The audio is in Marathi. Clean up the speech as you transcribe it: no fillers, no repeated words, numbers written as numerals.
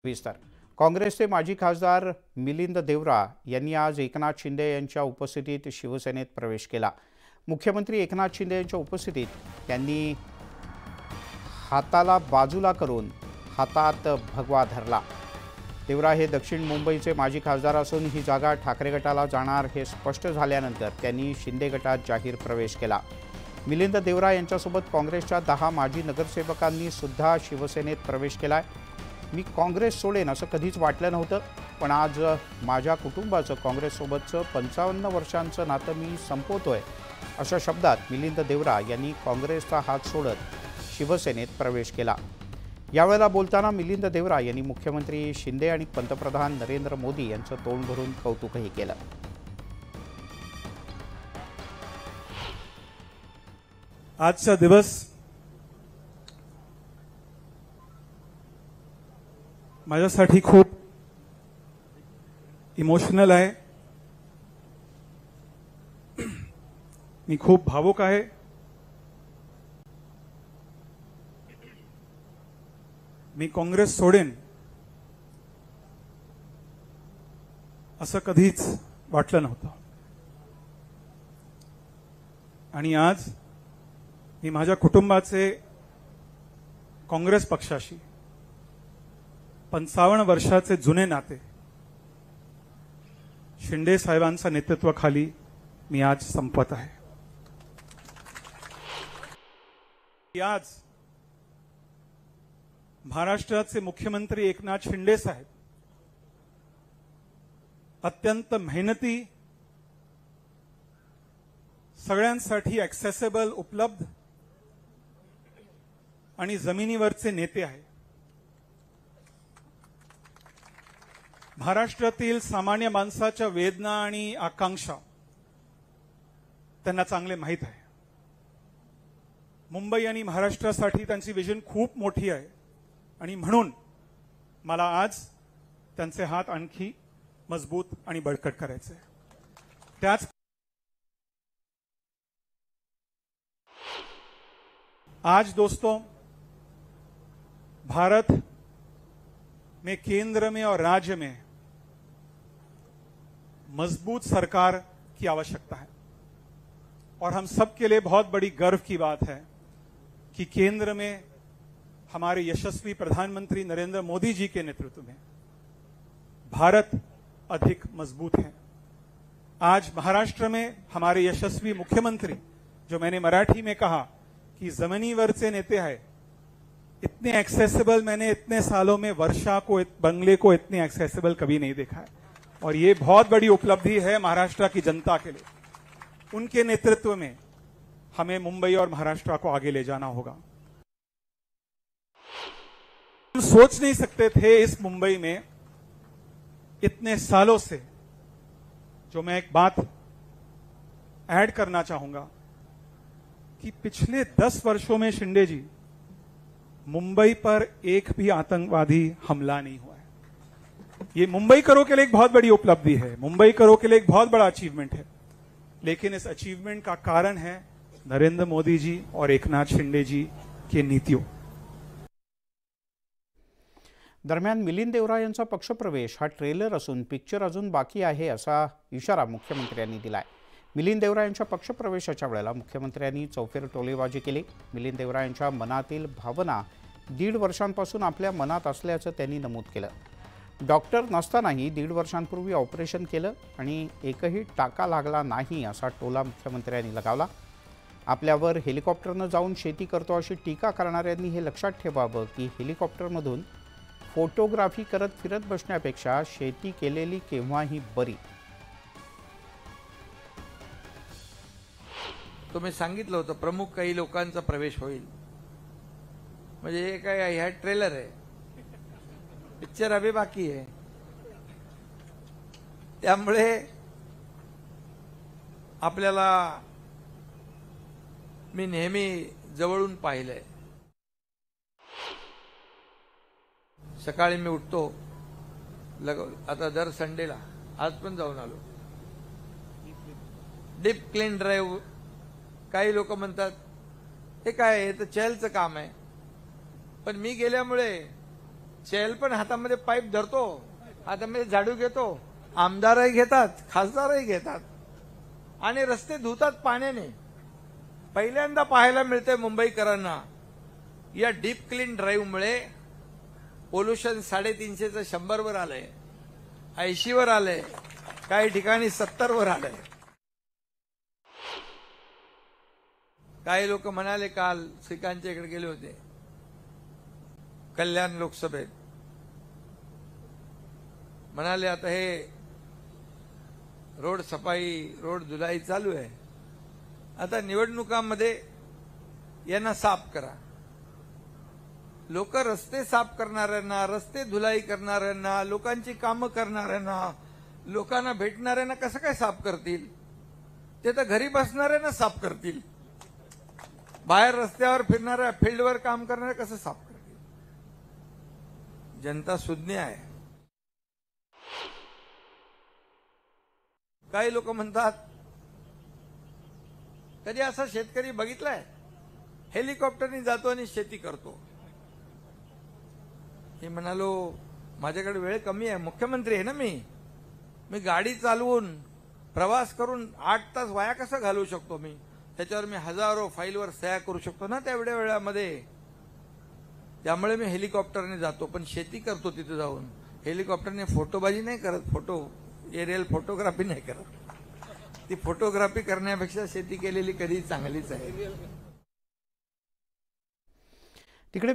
विस्तार काँग्रेसचे माजी खासदार मिलिंद देवरा यांनी आज एकनाथ शिंदे यांच्या उपस्थितीत शिवसेनेत प्रवेश केला। मुख्यमंत्री एकनाथ शिंदे यांच्या उपस्थितीत त्यांनी हाताला बाजूला करून हातात भगवा धरला। देवरा हे दक्षिण मुंबईचे माजी खासदार असून ही जागा ठाकरे गटाला जाणार हे स्पष्ट झाल्यानंतर त्यांनी शिंदे गटात जाहीर प्रवेश केला। मिलिंद देवरा यांच्यासोबत काँग्रेसच्या 10 माजी नगरसेवकांनी सुद्धा शिवसेनेत प्रवेश केलाय। मी काँग्रेस सोडेन असं कधीच वाटलं नव्हतं, पण आज माझ्या कुटुंबाचं काँग्रेससोबतचं 55 वर्षांचं नातं मी संपवतोय अशा शब्दात मिलिंद देवरा यांनी काँग्रेसचा हात सोडत शिवसेनेत प्रवेश केला। यावेळेला बोलताना मिलिंद देवरा यांनी मुख्यमंत्री शिंदे आणि पंतप्रधान नरेंद्र मोदी यांचं तोंड भरून कौतुकही केलं। आजचा दिवस माझ्यासाठी खूप इमोशनल आहे। मी खूप भावुक आहे। मी काँग्रेस सोडेन असं कधीच वाटलं नव्हतं, आणि आज मी माझ्या कुटुंबाचे काँग्रेस पक्षाशी 55 वर्षाचे जुने नाते शिंदे साहेबांच्या नेतृत्वाखाली मी आज संपत आहे। आज महाराष्ट्राचे मुख्यमंत्री एकनाथ शिंदे साहेब अत्यंत मेहनती, सगळ्यांसाठी ॲक्सेसिबल, उपलब्ध आणि जमिनीवरचे नेते आहेत। महाराष्ट्रातील सामान्य माणसाच्या वेदना आणि आकांक्षा त्यांना चांगले माहीत आहे। मुंबई आणि महाराष्ट्रासाठी त्यांची विजन खूप मोठी आहे, आणि म्हणून मला आज त्यांचे हात आणखी मजबूत आणि बळकट करायचे। त्याच आज दोस्तों, भारत में केंद्र में और राज्य में मजबूत सरकार की आवश्यकता है, और हम सब के लिए बहुत बड़ी गर्व की बात है कि केंद्र में हमारे यशस्वी प्रधानमंत्री नरेंद्र मोदी जी के नेतृत्व में भारत अधिक मजबूत है। आज महाराष्ट्र में हमारे यशस्वी मुख्यमंत्री, जो मैंने मराठी में कहा कि जमिनीवरचे नेते हैं, इतने एक्सेसिबल मैंने इतने सालों में वर्षा को, बंगले को इतने एक्सेसिबल कभी नहीं देखा है, और ये बहुत बड़ी उपलब्धि है महाराष्ट्र की जनता के लिए। उनके नेतृत्व में हमें मुंबई और महाराष्ट्र को आगे ले जाना होगा। हम सोच नहीं सकते थे इस मुंबई में इतने सालों से, जो मैं एक बात ऐड करना चाहूंगा कि पिछले 10 वर्षों में शिंदे जी, मुंबई पर एक भी आतंकवादी हमला नहीं हुआ है। ये मुंबई करो के लिए एक बहुत बड़ी उपलब्धि है, मुंबई करो के लिए एक बहुत बड़ा अचीवमेंट है, लेकिन इस अचीवमेंट का कारण है नरेंद्र मोदी जी और एकनाथ शिंदे जी की नीतियों। दरम्यान मिलिंद देवरा यांचा पक्षप्रवेश हा ट्रेलर असून पिक्चर अजून बाकी आहे असा इशारा मुख्यमंत्र्यांनी दिलाय। मिलिंद देवरा यांच्या पक्षप्रवेशाच्या वेळेला मुख्यमंत्र्यांनी चौफेर टोलेबाजी केली। मिलिंद देवरा यांच्या मनातील भावना 1.5 वर्षांपासून आपल्या मनात असल्याचं त्यांनी नमूद केलं। डॉक्टर नसतानाही 1.5 वर्षांपूर्वी ऑपरेशन केलं आणि एकही टाका लागला नाही असा टोला मुख्यमंत्र्यांनी लगावला। आपल्यावर हेलिकॉप्टरनं जाऊन शेती करतो अशी टीका करणाऱ्यांनी हे लक्षात ठेवावं की हेलिकॉप्टरमधून फोटोग्राफी करत फिरत बसण्यापेक्षा शेती केलेली केव्हाही बरी। तुम्ही सांगितलं होतं प्रमुख काही लोकांचा प्रवेश होईल, म्हणजे हे काय ह्या ट्रेलर आहे, पिक्चर अभी बाकी आहे। त्यामुळे आपल्याला मी नेहमी जवळून पाहिलंय। सकाळी मी उठतो, आता दर संडेला, आज पण जाऊन आलो, डीप क्लीन ड्राईव्ह। काही लोक म्हणतात हे काय, हे तर चहलचं काम आहे, पण मी गेल्यामुळे चेल पण हातामध्ये पाईप धरतो, हातामध्ये झाडू घेतो, आमदारही घेतात, खासदारही घेतात आणि रस्ते धुतात पाण्याने. पहिल्यांदा पाहायला मिळते मुंबईकरांना या डीप क्लीन ड्राईव्हमुळे पोल्युशन 350चं 100 वर आलंय, 80 वर आलंय, काही ठिकाणी 70 वर आलंय. काही लोक म्हणाले, काल श्रीकांतच्या इकडे गेले होते कल्याण लोकसभेत, म्हणाले आता हे रोड सफाई, रोड धुलाई चालू आहे, आता निवडणुकांमध्ये यांना साफ करा. लोक रस्ते साफ करणाऱ्यांना, रस्ते धुलाई करणाऱ्यांना, लोकांची कामं करणाऱ्यांना, लोकांना भेटणाऱ्यांना कसं काय साफ करतील? ते तर घरी बसणाऱ्यांना साफ करतील. बाहेर रस्त्यावर फिरणाऱ्या, फील्डवर काम करणाऱ्या कसं साफ करतील? जनता सुज्ञ आहे. काही लोक म्हणतात, कधी असा शेतकरी बघितलाय हेलिकॉप्टरने जातो आणि शेती करतो? मी म्हणालो, माझ्याकडे वेळ कमी आहे, मुख्यमंत्री आहे ना मी गाडी चालवून प्रवास करून 8 तास वाया कसा घालवू शकतो? मी त्याच्यावर मी हजारो फाईलवर सह्या करू शकतो ना तेवढ्या वेळामध्ये. त्यामुळे मी हेलिकॉप्टरने जातो, पण शेती करतो तिथे जाऊन. हेलिकॉप्टरने फोटोबाजी नाही करत, एरियल फोटोग्राफी नाही करत. ती फोटोग्राफी करण्यापेक्षा शेती केलेली कधी चांगलीच आहे. तिकडे